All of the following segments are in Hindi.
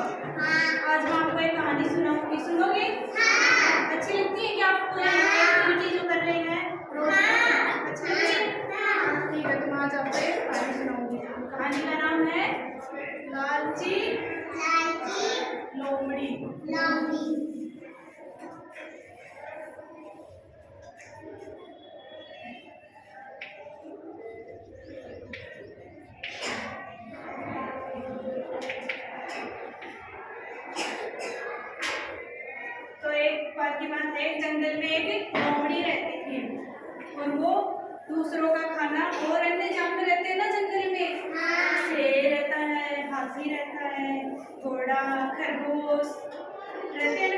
आज मैं आपको एक कहानी सुनाऊंगी, सुनोगे? अच्छी लगती है क्या आपको एक्टिविटी जो कर रहे हैं रोज? अच्छी लगती है? ठीक है, तो मैं आज आपको एक कहानी सुनाऊंगी। कहानी का नाम है लालची लोमड़ी। तो एक बार की बात है, जंगल में एक लोमड़ी रहती थी और वो दूसरों का खाना और अन्य जानवर रहते हैं ना जंगल में, शेर रहता है, हाथी रहता है, घोड़ा, खरगोश रहते हैं ना,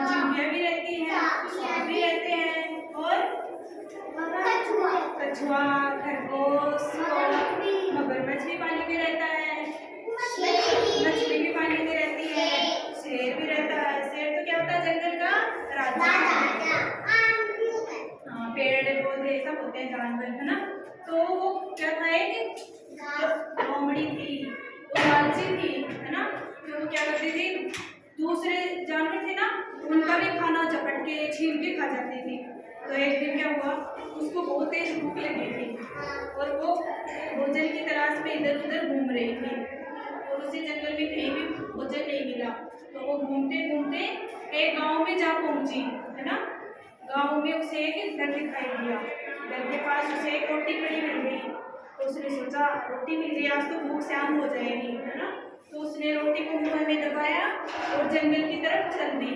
चिड़िया भी रहती है, सांप भी रहते हैं और कछुआ, खरगोश, मगरमच्छ भी पानी में रहता है, मछली भी पानी में रहती है, शेर भी रहता है। शेर तो क्या होता है, जंगल का राजा। हाँ, पेड़ पौधे सब होते हैं जानवर, है ना। तो वो क्या था, एक लोमड़ी थी, वो लालची थी, है ना। तो वो क्या करती थी, दूसरे जानवर थे ना, उनका भी खाना झपट के छीन के खा जाती थी। तो एक दिन क्या हुआ, उसको बहुत तेज भूख लगी थी और वो भोजन की तलाश में इधर उधर घूम रही थी और उसी जंगल में कहीं भी भोजन नहीं मिला। तो वो घूमते घूमते एक गांव में जा पहुंची, है ना। गांव में उसे एक घर दिखाई दिया, घर के पास उसे एक रोटी पड़ी मिल गई। तो उसने सोचा, रोटी मिल गई, आज तो भूख शांत हो जाएगी, है ना। तो उसने रोटी को मुंह में दबाया और जंगल की तरफ चल दी।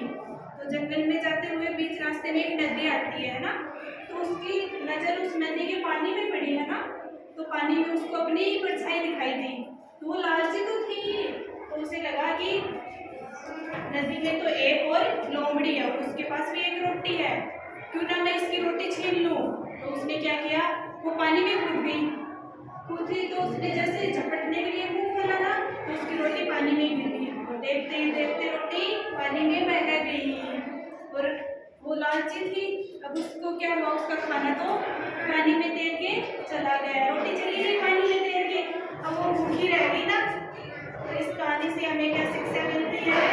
तो जंगल में जाते हुए बीच रास्ते में एक नदी आती है ना, तो उसकी नजर उस नदी के पानी में पड़ी, है ना। तो पानी में उसको अपनी परछाई दिखाई दी। तो वो लालची तो थी, तो उसे लगा कि नदी में तो एक और लोमड़ी है और उसके पास भी एक रोटी है, क्यों ना मैं इसकी रोटी छीन लूं। तो उसने क्या किया, वो पानी में कूद गई। कूदी तो उसने जैसे झपटने के लिए मुंह खोला ना, तो उसकी रोटी पानी में गिर गई और देखते ही देखते रोटी पानी में बह गई। और वो लालची थी, अब उसको क्या हुआ, उसका खाना तो पानी में तैर के चला गया, रोटी चली गई पानी में तैर के, अब वो भूखी रह गई ना। तो इस कहानी से हमें क्या शिक्षा मिलती है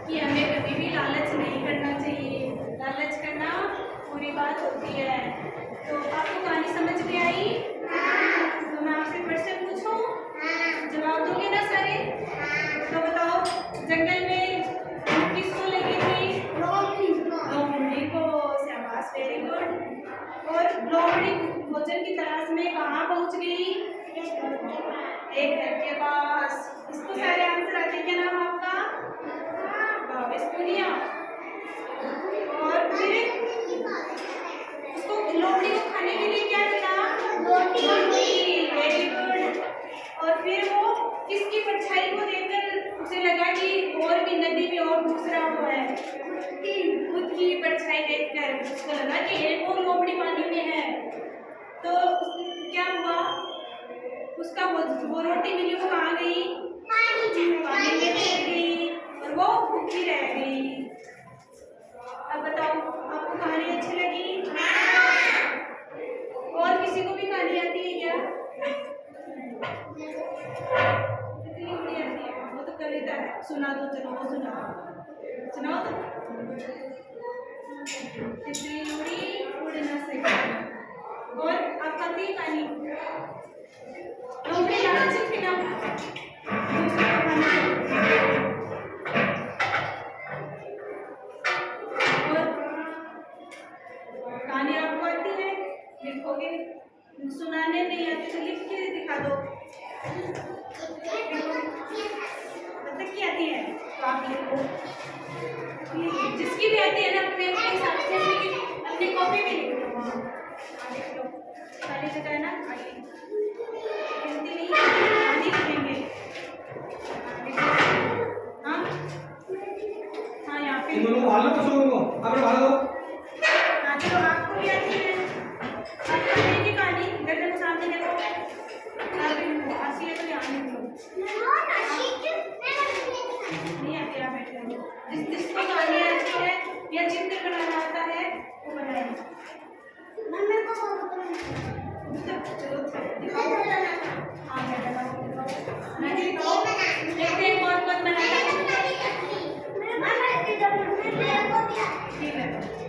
कि हमें कभी भी लालच नहीं करना चाहिए, लालच करना बुरी बात होती है। तो आपको कहानी समझ में आई? तो मैं आपसे प्रश्न पूछूं, जवाब दोगे ना सारे? तो बताओ, जंगल में भूख किसको लगी थी? लोमड़ी को। शाबाश, वेरी गुड। और लोमड़ी भोजन की तलाश में कहाँ पहुंच गई? एक घर के पास। इसको सारे आंसर आते हैं, क्या नाम आपका? भावेश पुनिया। और फिर उसको, लोमड़ी को खाने के लिए क्या मिला? रोटी। Very good. और फिर वो किसकी परछाई को देखकर उसे लगा कि और भी नदी में और दूसरा वो है, खुद की परछाई देखकर उसको लगा कि एक और लोमड़ी पानी में है। तो क्या हुआ, उसका वो रोटी मिली, वो कहाँ गई? पानी में गिर गई और वो भूखी रह गई। अब बताओ, आपको कहानी अच्छी लगी? और किसी को भी कहानी आती है क्या? कितनी बड़ी आती है? वो तो कविता है, सुना दो, चलो वो सुनाओ तो। कितनी उड़ी उड़ ना सकी। और आपका आती है कहानी? लोमड़ी लालची थी ना, दूसरे को खाना। और कहानी आपको आती है, लिखोगे? सुनाने नहीं आती तो लिख के दिखा दो। मतलब की आती है तो आप लिखो, जिसकी भी आती है ना अपने अपने हिसाब से अपनी कॉपी में लिख लो। लिख लो, खाली जगह है ना, खाली गिनती नहीं, खाली लिखेंगे। हाँ हाँ, यहाँ पे हाँ, चलो आपको भी आती है, आपको आती है कहानी? इधर देखो, सामने देखो, आती है तो यहाँ लिख लो। नहीं आती, आप बैठ जाओ। जिसको कहानी आती है या चित्र बनाना आता है वो बनाए। चलो दिखाओ। हाँ, दिखाओ। देखते हैं कौन कौन ठीक है।